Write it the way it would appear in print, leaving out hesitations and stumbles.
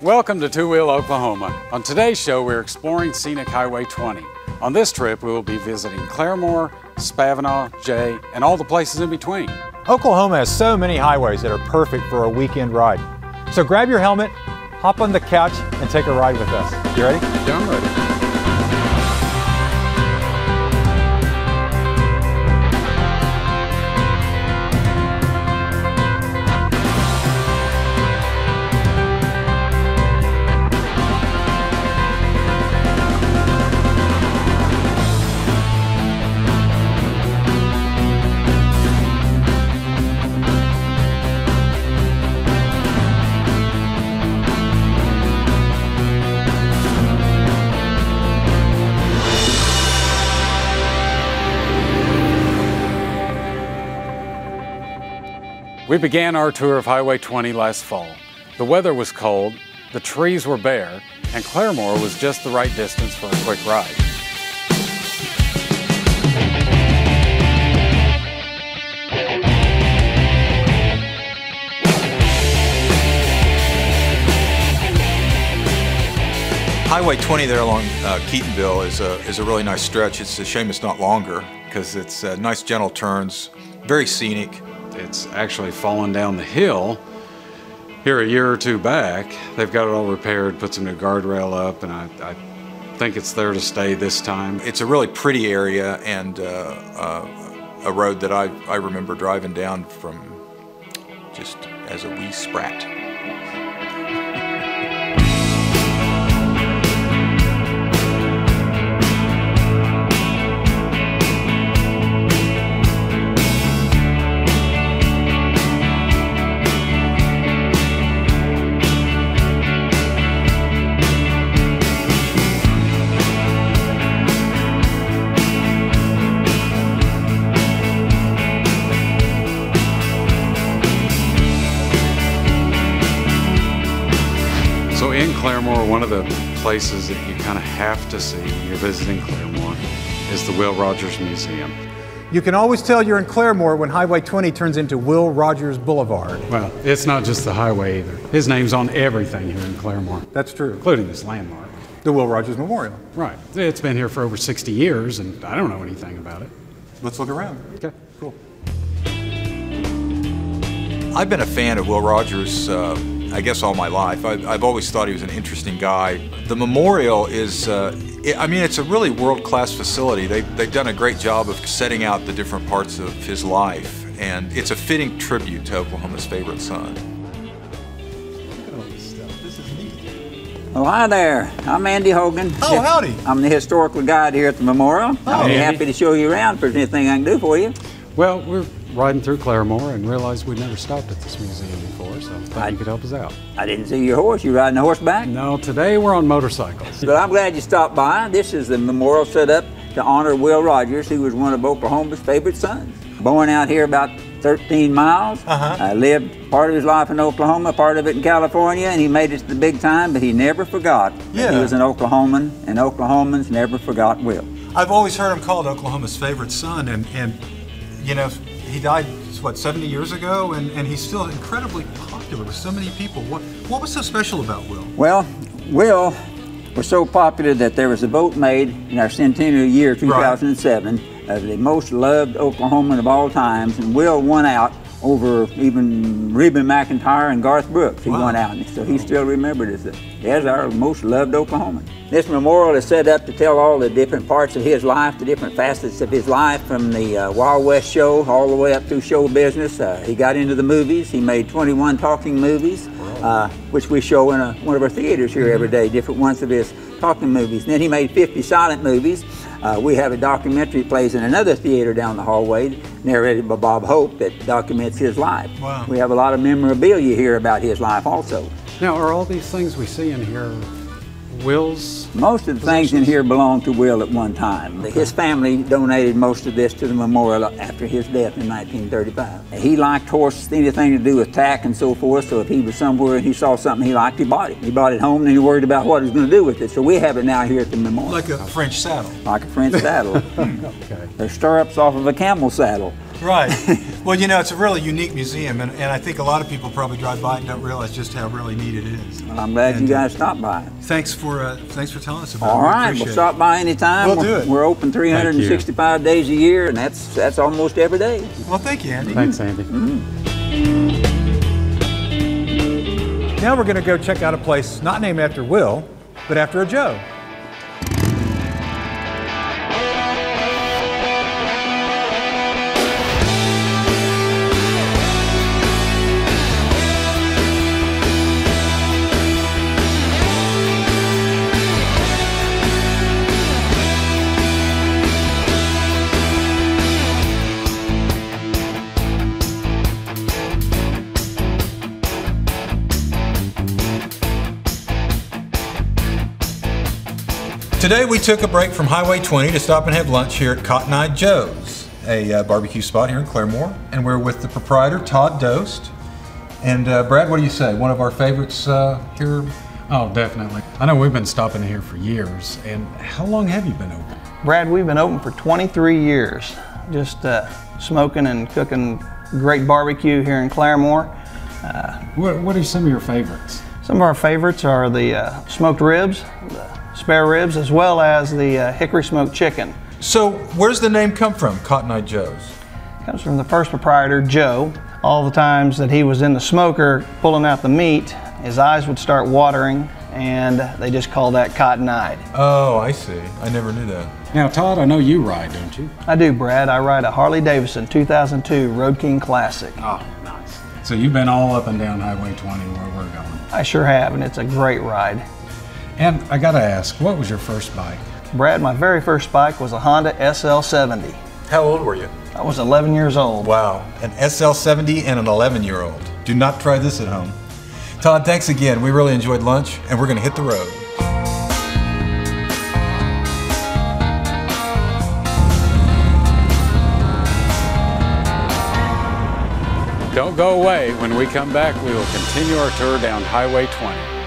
Welcome to Two Wheel, Oklahoma. On today's show, we're exploring scenic Highway 20. On this trip, we will be visiting Claremore, Spavinaw, Jay, and all the places in between. Oklahoma has so many highways that are perfect for a weekend ride. So grab your helmet, hop on the couch, and take a ride with us. You ready? Yeah, I'm ready. We began our tour of Highway 20 last fall. The weather was cold, the trees were bare, and Claremore was just the right distance for a quick ride. Highway 20 there along Keatonville is a really nice stretch. It's a shame it's not longer because it's nice gentle turns, very scenic. It's actually fallen down the hill here a year or two back. They've got it all repaired, put some new guardrail up, and I think it's there to stay this time. It's a really pretty area and a road that I remember driving down from just as a wee sprat. So in Claremore, one of the places that you kind of have to see when you're visiting Claremore is the Will Rogers Museum. You can always tell you're in Claremore when Highway 20 turns into Will Rogers Boulevard. Well, it's not just the highway either. His name's on everything here in Claremore. That's true. Including this landmark. The Will Rogers Memorial. Right. It's been here for over 60 years, and I don't know anything about it. Let's look around. Okay, cool. I've been a fan of Will Rogers I guess all my life. I've always thought he was an interesting guy. The memorial is, I mean, it's a really world-class facility. They've done a great job of setting out the different parts of his life, and it's a fitting tribute to Oklahoma's favorite son. Look at all this stuff. This is neat. Oh, hi there. I'm Andy Hogan. Oh, howdy. I'm the historical guide here at the memorial. I'll be happy to show you around if there's anything I can do for you. Well, we're riding through Claremore and realized we'd never stopped at this museum before, so I thought you could help us out. I didn't see your horse. You riding a horseback? No, today we're on motorcycles. But I'm glad you stopped by. This is the memorial set up to honor Will Rogers, who was one of Oklahoma's favorite sons. Born out here about 13 miles. Lived part of his life in Oklahoma, part of it in California, and he made it to the big time, but he never forgot that he was an Oklahoman, and Oklahomans never forgot Will. I've always heard him called Oklahoma's favorite son, and you know, he died, what, 70 years ago, and he's still incredibly popular with so many people. What was so special about Will? Well, Will was so popular that there was a vote made in our centennial year, 2007, of the most loved Oklahoman of all times, and Will won out over even Reuben McIntyre and Garth Brooks. He won out, so he's still remembered as our most loved Oklahoman. This memorial is set up to tell all the different parts of his life, the different facets of his life, from the Wild West show all the way up through show business. He got into the movies. He made 21 talking movies, which we show in one of our theaters here every day, different ones of his talking movies. And then he made 50 silent movies. We have a documentary that plays in another theater down the hallway, narrated by Bob Hope, that documents his life. Wow. We have a lot of memorabilia here about his life also. Now, are all these things we see in here Will's? Most of the things in here belonged to Will at one time. His family donated most of this to the memorial after his death in 1935. He liked horses, anything to do with tack and so forth, so if he was somewhere and he saw something he liked, he bought it. He bought it home and he worried about what he was going to do with it. So we have it now here at the memorial. Like a French saddle. Like a French saddle. Okay. They're stirrups off of a camel saddle. Right. Well, you know, it's a really unique museum, and I think a lot of people probably drive by and don't realize just how really neat it is. Well, I'm glad you guys stopped by. Thanks for telling us about it. All right, we'll stop by anytime. We'll do it. We're open 365 days a year, and that's almost every day. Well, thank you, Andy. Thanks, Andy. Now we're going to go check out a place not named after Will, but after a Joe. Today we took a break from Highway 20 to stop and have lunch here at Cotton Eye Joe's, a barbecue spot here in Claremore, and we're with the proprietor, Todd Dost. And Brad, what do you say? One of our favorites here? Oh, definitely. I know we've been stopping here for years. And how long have you been open? Brad, we've been open for 23 years, just smoking and cooking great barbecue here in Claremore. What are some of your favorites? Some of our favorites are the smoked ribs, the spare ribs, as well as the hickory smoked chicken. So where's the name come from, Cotton Eye Joe's? It comes from the first proprietor, Joe. All the times that he was in the smoker pulling out the meat, his eyes would start watering, and they just call that cotton-eyed. Oh, I see. I never knew that. Now, Todd, I know you ride, don't you? I do, Brad. I ride a Harley-Davidson 2002 Road King Classic. Oh, nice. So you've been all up and down Highway 20 where we're going. I sure have, and it's a great ride. And I gotta ask, what was your first bike? Brad, my very first bike was a Honda SL70. How old were you? I was 11 years old. Wow, an SL70 and an 11-year-old. Do not try this at home. Todd, thanks again. We really enjoyed lunch, and we're gonna hit the road. Don't go away. When we come back, we will continue our tour down Highway 20.